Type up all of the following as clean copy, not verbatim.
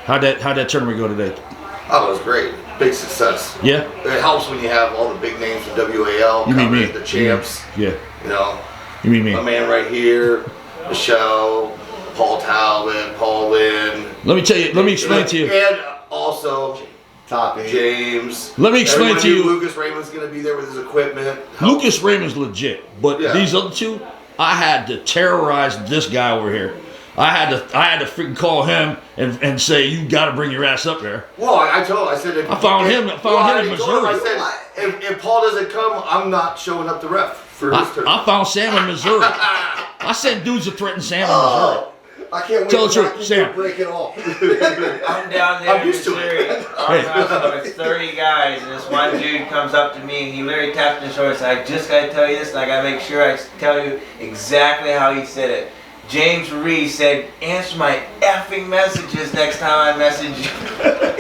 How'd that tournament go today? Oh, it was great. Big success. Yeah. It helps when you have all the big names from WAL You mean me? the champs. Yeah. You know, You mean me? my man right here, Michelle, Paul Talbot, Paul Linn. Let me tell you. Let me explain to you. And also Top 8. James. Let me explain Everyone to you. knew Lucas Raymond's going to be there with his equipment. Lucas Raymond's legit, but Yeah. these other two, I had to terrorize this guy over here. I had to freaking call him and say, you got to bring your ass up there. Well, I told him, I said, I found him in Missouri. I said, if Paul doesn't come, I'm not showing up the ref for his turn. I found Sam in Missouri. I sent dudes to threaten Sam in Missouri. I can't wait Tell the to truth, Sam. break it off. I'm down there I'm in used to Missouri. it. With 30 guys, and this one dude comes up to me and he literally tapped me on the shoulder and said, I just gotta tell you this, and I gotta make sure I tell you exactly how he said it. James Reese said, answer my effing messages next time I message you.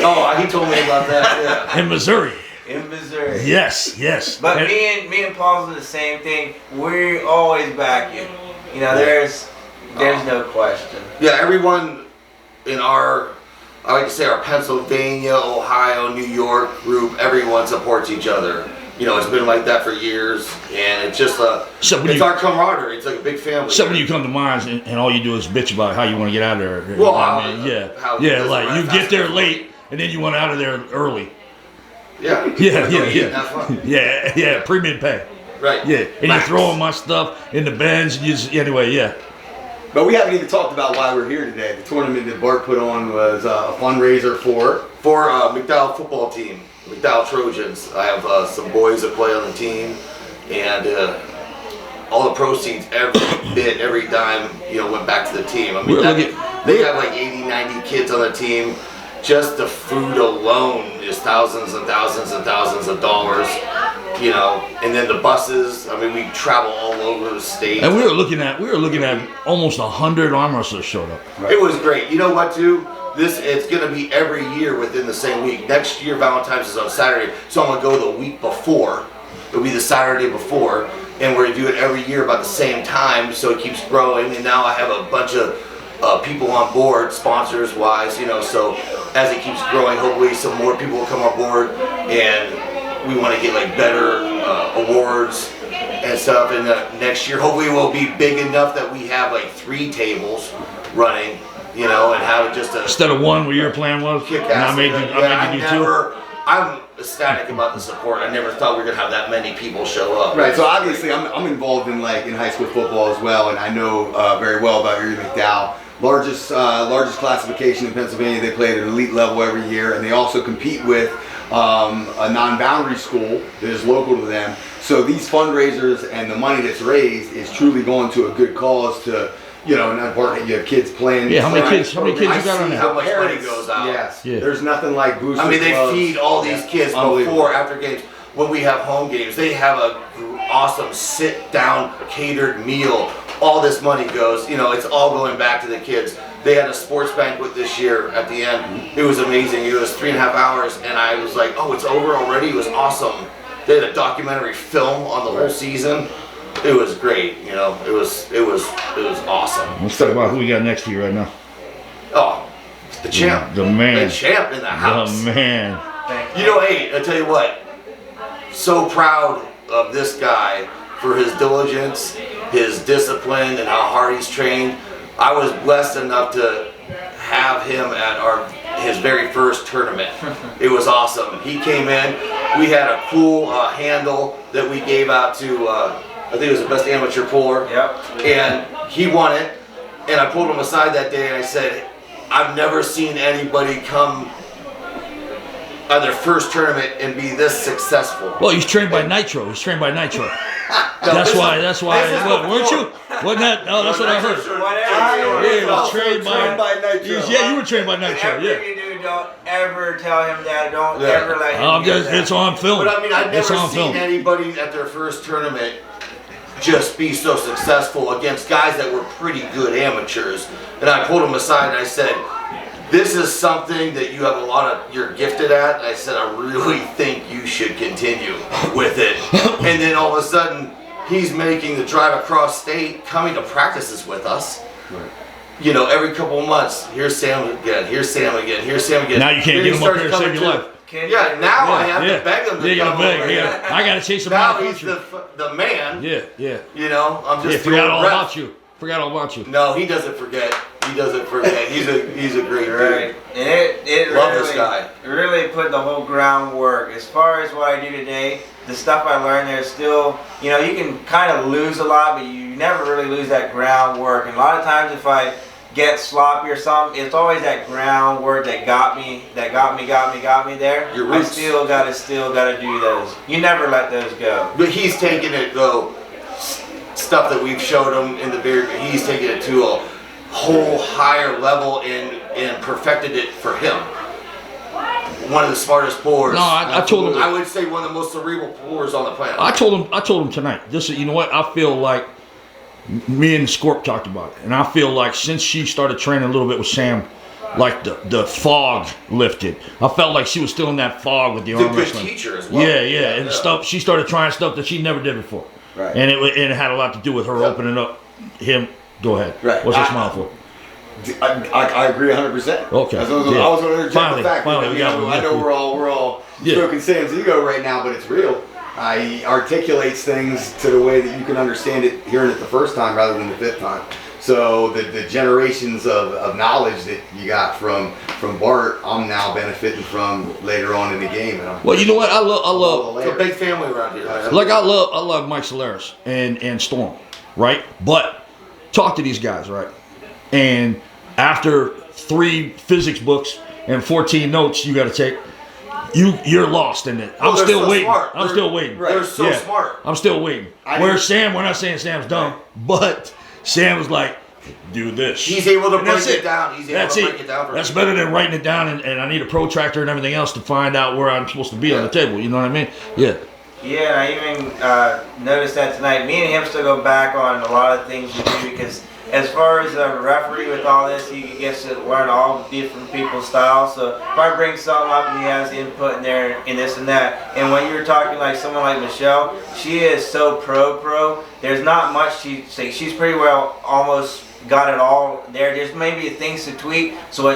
Oh, he told me about that. Yeah. In Missouri. In Missouri. Yes. But me and Paul's do the same thing. We always back you. You know, there's no question. Yeah, everyone in our, I like to say our Pennsylvania, Ohio, New York group, everyone supports each other. You know, it's been like that for years, and it's just it's our camaraderie. It's like a big family. Except when you come to mines and all you do is bitch about how you want to get out of there. Well, yeah, like you get there late and then you want out of there early. Yeah. Have fun. Yeah, premium pay. Right. Yeah, and you're throwing my stuff in the bins and you just, anyway, yeah. But we haven't even talked about why we're here today. The tournament that Bart put on was a fundraiser for McDowell football team, McDowell Trojans. I have some boys that play on the team, and all the proceeds, every bit, every dime, went back to the team. I mean, they have like 80, 90 kids on the team. Just the food alone is thousands and thousands and thousands of dollars. And then the buses. I mean, we travel all over the state. And we were looking at almost 100 arm wrestlers showed up. Right. It was great. You know what, too? It's going to be every year within the same week. Next year, Valentine's is on Saturday, so I'm going to go the week before. It'll be the Saturday before, and we're going to do it every year about the same time, so it keeps growing. And now I have a bunch of people on board, sponsors-wise, so as it keeps growing, hopefully some more people will come on board, and we want to get like better awards and stuff. And next year, hopefully, we'll be big enough that we have like 3 tables running, and have just a instead of one, what your plan was. Kick ass. I made you do 2. I'm ecstatic about the support. I never thought we were gonna have that many people show up. Right. So obviously, I'm involved in high school football as well, and I know very well about Erie McDowell. Largest classification in Pennsylvania. They play at an elite level every year, and they also compete with a non-boundary school that is local to them. So these fundraisers and the money that's raised is truly going to a good cause. To not part you have kids playing. Yeah, how many kids you got on that? How much money goes out? Yes. Yeah. There's nothing like booster I mean, they clubs. feed all these kids before, after games. When we have home games, they have a awesome sit-down catered meal. All this money goes, it's all going back to the kids. They had a sports banquet this year at the end. It was amazing. It was 3.5 hours, and I was like, oh, it's over already? It was awesome. They had a documentary film on the whole season. It was great, it was awesome. Let's talk about who we got next to you right now. Oh, the champ. The man. The champ in the house. The man. Hey, I tell you what, so proud of this guy for his diligence, his discipline, and how hard he's trained. I was blessed enough to have him at his very first tournament. It was awesome. He came in. We had a cool handle that we gave out to, I think it was the best amateur puller. Yep. And he won it. And I pulled him aside that day and I said, I've never seen anybody come on their first tournament and be this succtional. Well, he's trained by Nitro. That's why. Weren't you? Wasn't that? Oh, that's what I heard. Yeah, he was trained by Nitro. Yeah, you were trained by Nitro. Yeah. You do, don't ever tell him that. Don't ever let him do that. It's on film. But I mean, I've never seen anybody at their first tournament just be so successful against guys that were pretty good amateurs. And I pulled him aside and I said, this is something that you have you're gifted at. I said, I really think you should continue with it. And then all of a sudden, he's making the drive across state, coming to practices with us. Right. you know, every couple of months, here's Sam again, here's Sam again, here's Sam again. Now you can't get him up here and save your life. Yeah, now I have to beg him to come over. I got to chase him now out of the he's country. the man. Yeah. You know, I'm just forgot all about you. Forgot all about you. No, he doesn't forget. He doesn't forget. He's a great dude. It Love really, this guy. Really put the whole groundwork. As far as what I do today, the stuff I learned there's still, you know, you can kind of lose a lot, but you never really lose that groundwork. And a lot of times if I get sloppy or something, it's always that groundwork that got me there. Your roots. I still gotta do those. You never let those go. But he's taking it though. Stuff that we've showed him in the beer, he's taken it to a whole higher level and perfected it for him. One of the smartest pourers. No, I told him. I would say one of the most cerebral pourers on the planet. I told him tonight. You know what? I feel like me and Scorp talked about it, and I feel like since she started training a little bit with Sam, like the fog lifted. I felt like she was still in that fog with the arm wrestling. She's a good teacher as well. Yeah, and stuff. She started trying stuff that she never did before. Right. And it had a lot to do with her opening up him. Go ahead. Right. What's your smile for? I agree 100%. Okay. I was going to interject the fact that I know we're all stroking Sam's ego right now, but it's real. He articulates things to the way that you can understand it hearing it the first time rather than the fifth time. So the generations of knowledge that you got from Bart, I'm now benefiting from later on in the game. Well, you know what? I love. It's a big family around here. Like I love Mike Solaris and Storm, right? But talk to these guys, right? And after 3 physics books and 14 notes you got to take, you're lost in it. I'm still waiting. Smart. I'm still waiting. They're so smart. I'm still waiting. Whereas Sam, we're not saying Sam's dumb, but Sam was like, do this. He's able to break it down. He's able to break it down. That's better than writing it down and I need a protractor and everything else to find out where I'm supposed to be on the table. You know what I mean? Yeah. Yeah, I even noticed that tonight. Me and him still go back on a lot of things we do because as far as a referee with all this, he gets to learn all different people's styles. So if I bring something up and he has input in there and this and that, and when you're talking like someone like Michelle, she is so pro. There's not much she's pretty well almost got it all there. There's maybe things to tweak, so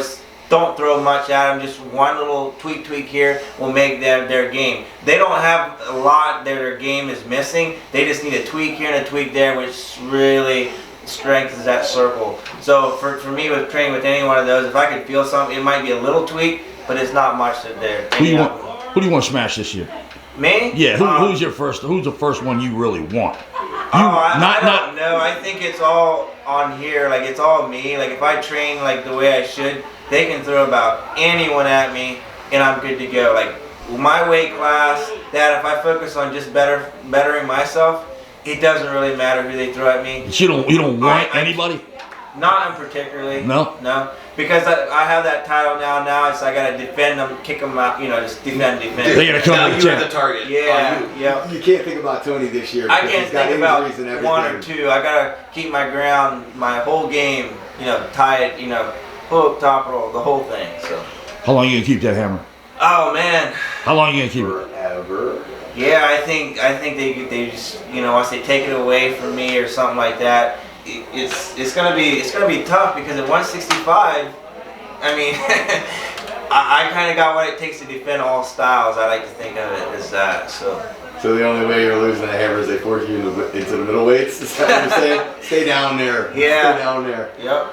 don't throw much at them. Just one little tweak here will make their game. They don't have a lot that their game is missing. They just need a tweak here and a tweak there, which really strengthens that circle. So for me, with training with any one of those, if I could feel something, it might be a little tweak, but it's not much there. Who do you want to smash this year? Me? Yeah. Who's the first one you really want? I don't know. I think it's all on here. Like it's all me. Like if I train like the way I should, they can throw about anyone at me, and I'm good to go. Like my weight class, that if I focus on just bettering myself, it doesn't really matter who they throw at me. You don't want anybody? Not particularly. No. Because I have that title now. It's I gotta defend them, kick them out. You know, just defend. They gotta come now to you're the target. Yeah. You can't think about Tony this year. I can't think about and one or two. I gotta keep my ground, my whole game. You know, tie it. You know, hook, top roll, the whole thing. So. How long are you gonna keep that hammer? Oh man. How long are you gonna keep it? Forever. Yeah, I think they just, you know, once they take it away from me or something like that, it's gonna be tough because at 165, I mean, I kind of got what it takes to defend all styles. I like to think of it as that. So the only way you're losing the hammer is they force you into the middleweights. Is that what you're saying? Stay down there. Yeah. Stay down there. Yep.